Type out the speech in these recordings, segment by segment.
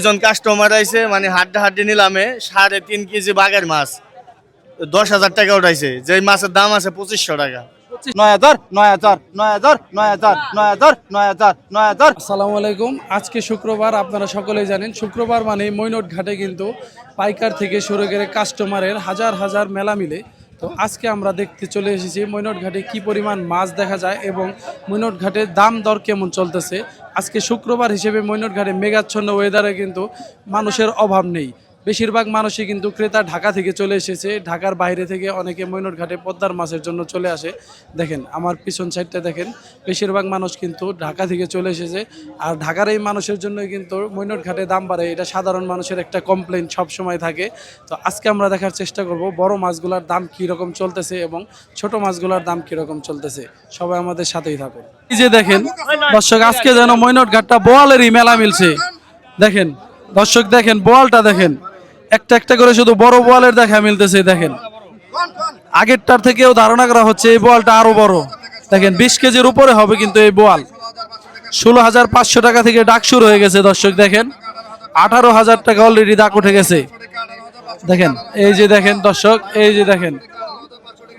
দুইজন কাস্টমার আইছে, মানে হাড্ডি নিলামে 3.5 কেজি বাগের মাছ 10,000 টাকা উঠাইছে। যে মাছের দাম আছে 2500 টাকা। 9,000 9,000 9,000 9,000 9,000 9,000 9,000। আসসালামু আলাইকুম। আজকে শুক্রবার, আপনারা সকলেই জানেন শুক্রবার মানে মৈনট ঘাটে কিন্তু পাইকার থেকে শুরু করে কাস্টমারের হাজার হাজার মেলা মিলে। তো আজকে আমরা দেখতে চলে এসেছি মৈনট ঘাটে কি পরিমাণ মাছ দেখা যায় এবং মৈনট ঘাটের দাম দর কেমন চলতেছে। আজকে শুক্রবার হিসেবে মৈনট ঘাটে মেঘাচ্ছন্ন ওয়েদারে কিন্তু মানুষের অভাব নেই। বেশিরভাগ মানুষই কিন্তু ক্রেতা ঢাকা থেকে চলে এসেছে, ঢাকার বাইরে থেকে অনেকে মৈনট ঘাটে পদ্মার মাছের জন্য চলে আসে। দেখেন আমার পিছন সাইডটা দেখেন, বেশিরভাগ মানুষ কিন্তু ঢাকা থেকে চলে এসেছে। আর ঢাকার এই মানুষের জন্যই কিন্তু মৈনট ঘাটে দাম বাড়ে, এটা সাধারণ মানুষের একটা কমপ্লেন সব সময় থাকে। তো আজকে আমরা দেখার চেষ্টা করব বড় মাছগুলোর দাম কী রকম চলতেছে এবং ছোট মাছগুলোর দাম কী রকম চলতেছে। সবাই আমাদের সাথেই থাকুন। এই যে দেখেন দর্শক, আজকে যেন মৈনট ঘাটটা বোয়ালেরই মেলা মিলছে। দেখেন দর্শক, দেখেন বোয়ালটা দেখেন, একটা একটা করে শুধু বড় বোয়ালের দেখা মিলতেছে। দেখেন আগেরটার থেকেও ধারণা করা হচ্ছে এই বোয়ালটা আরো বড়। দেখেন 20 কেজির উপরে হবে কিন্তু এই বোয়াল। 16,500 টাকা থেকে ডাক শুরু হয়ে গেছে দর্শক। দেখেন 18,000 টাকা অলরেডি ডাক উঠে গেছে। দেখেন এই যে দেখেন দর্শক, এই যে দেখেন,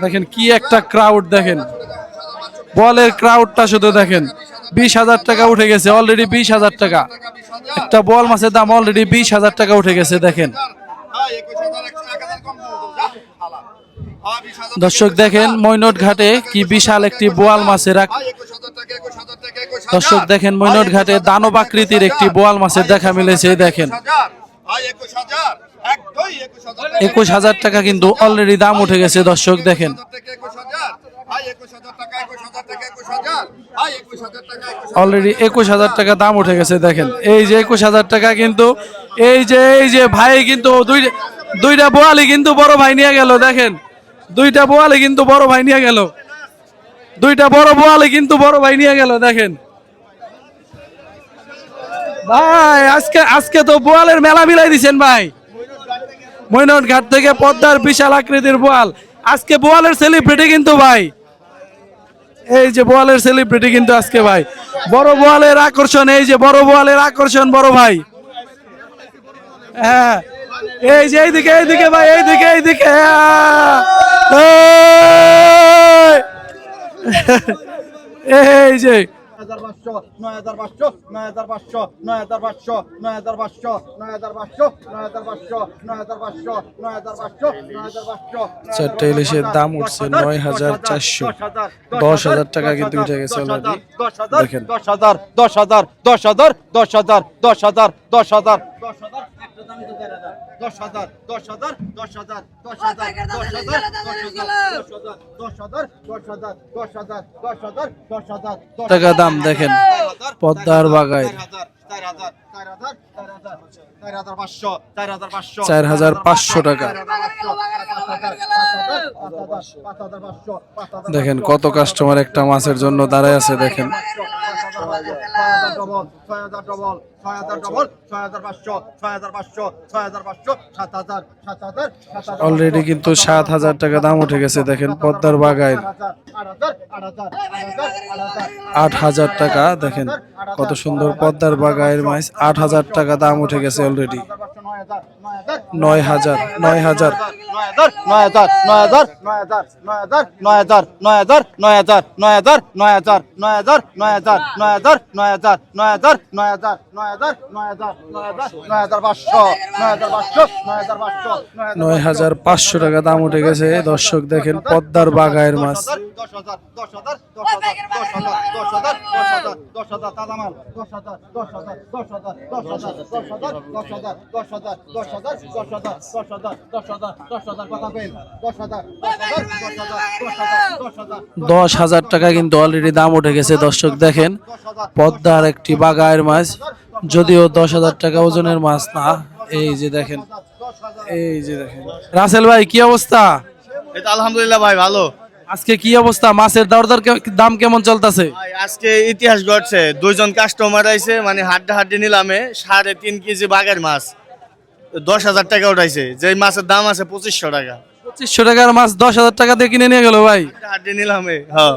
দেখেন কি একটা ক্রাউড। দেখেন বোয়ালের ক্রাউডটা শুধু দেখেন। 20,000 টাকা উঠে গেছে অলরেডি, 20,000 টাকা একটা বোয়াল মাছের দাম অলরেডি 20,000 টাকা উঠে গেছে। দেখেন দর্শক, দেখেন মৈনট ঘাটে কি বিশাল একটি বোয়াল মাছের দর্শক দেখেন মৈনট ঘাটে দানব আকৃতির একটি বোয়াল মাছের দেখা মিলেছে। দেখেন 21,000 টাকা কিন্তু অলরেডি দাম উঠে গেছে দর্শক। দেখেন অলরেডি 21,000 টাকা দাম উঠে গেছে। দেখেন এই যে 21,000 টাকা কিন্তু এই যে ভাই কিন্তু দুইটা বোয়ালি কিন্তু বড় ভাই নিয়ে গেল। দেখেন দুইটা বোয়ালি কিন্তু বড় ভাই নিয়ে গেল, দুইটা বড় বোয়ালি কিন্তু বড় ভাই নিয়ে গেল। দেখেন ভাই আজকে তো বোয়ালের মেলা মিলাই দিচ্ছেন ভাই। মৈনট ঘাট থেকে পদ্মার বিশাল আকৃতির বোয়াল, আজকে বোয়ালের সেলিব্রিটি কিন্তু ভাই। এই যে বোয়ালের সেলিব্রিটি কিন্তু আজকে ভাই, বড় বোয়ালের আকর্ষণ। এই যে বড় বোয়ালের আকর্ষণ বড় ভাই। হ্যাঁ এই যে এইদিকে ভাই, এইদিকে এই যে 9,500 9,500 9,500 9,500 9,500 9,500 9,500 9,500 9,500 9,500। চারটে ইলিশের দাম উঠছে 9,400। 10,000 টাকা কিন্তু উঠে গেছে অলরেডি। দেখেন 10,000 10,000 10,000 10,000 10,000 10,000 টাকা দাম দেখেন পদ্মার বাগায় 4,500 টাকা। দেখেন কত কাস্টমার একটা মাছের জন্য দাঁড়ায় আছে। দেখেন অলরেডি কিন্তু 7,000 টাকা দাম উঠে গেছে। দেখেন পদ্মার বাগায় 8,000 টাকা। দেখেন কত সুন্দর পদ্মার বাগায়ের মাছ, 8,000 টাকা দাম উঠে গেছে অলরেডি। 9,000 9,000 9,000 9,000 9,000 9,000 9,000 9,000 9,000 9,000 9,000 9,000 9,000 9,000 9,000 9,000 9,500 টাকা দাম উঠে গেছে দর্শক। দেখেন পদ্মার বাগায়ের মাছ। 10,000 টাকা কিন্তু অলরেডি দাম উঠে গেছে দর্শক। দেখেন পদ্মার একটি বাগায়ের মাছ, যদিও 10,000 টাকা ওজনের মাছ না। এই যে দেখেন, এই যে দেখেন রাসেল ভাই কি অবস্থা? এটা আলহামদুলিল্লাহ ভাই ভালো। আজকে কি অবস্থা, মাছের দাম কেমন চলতেছে? আজকে ইতিহাস ঘটছে, দুইজন কাস্টমার আইছে, মানে হাড্ডি নিলামে 3.5 কেজি বাগের মাছ 10,000 টাকা উঠাইছে। যে মাছের দাম আছে 2500 টাকা। 2500 টাকার মাছ 10,000 টাকা দিয়ে কিনে নিয়ে গেল ভাই। হাড্ডি নিলামে। হ্যাঁ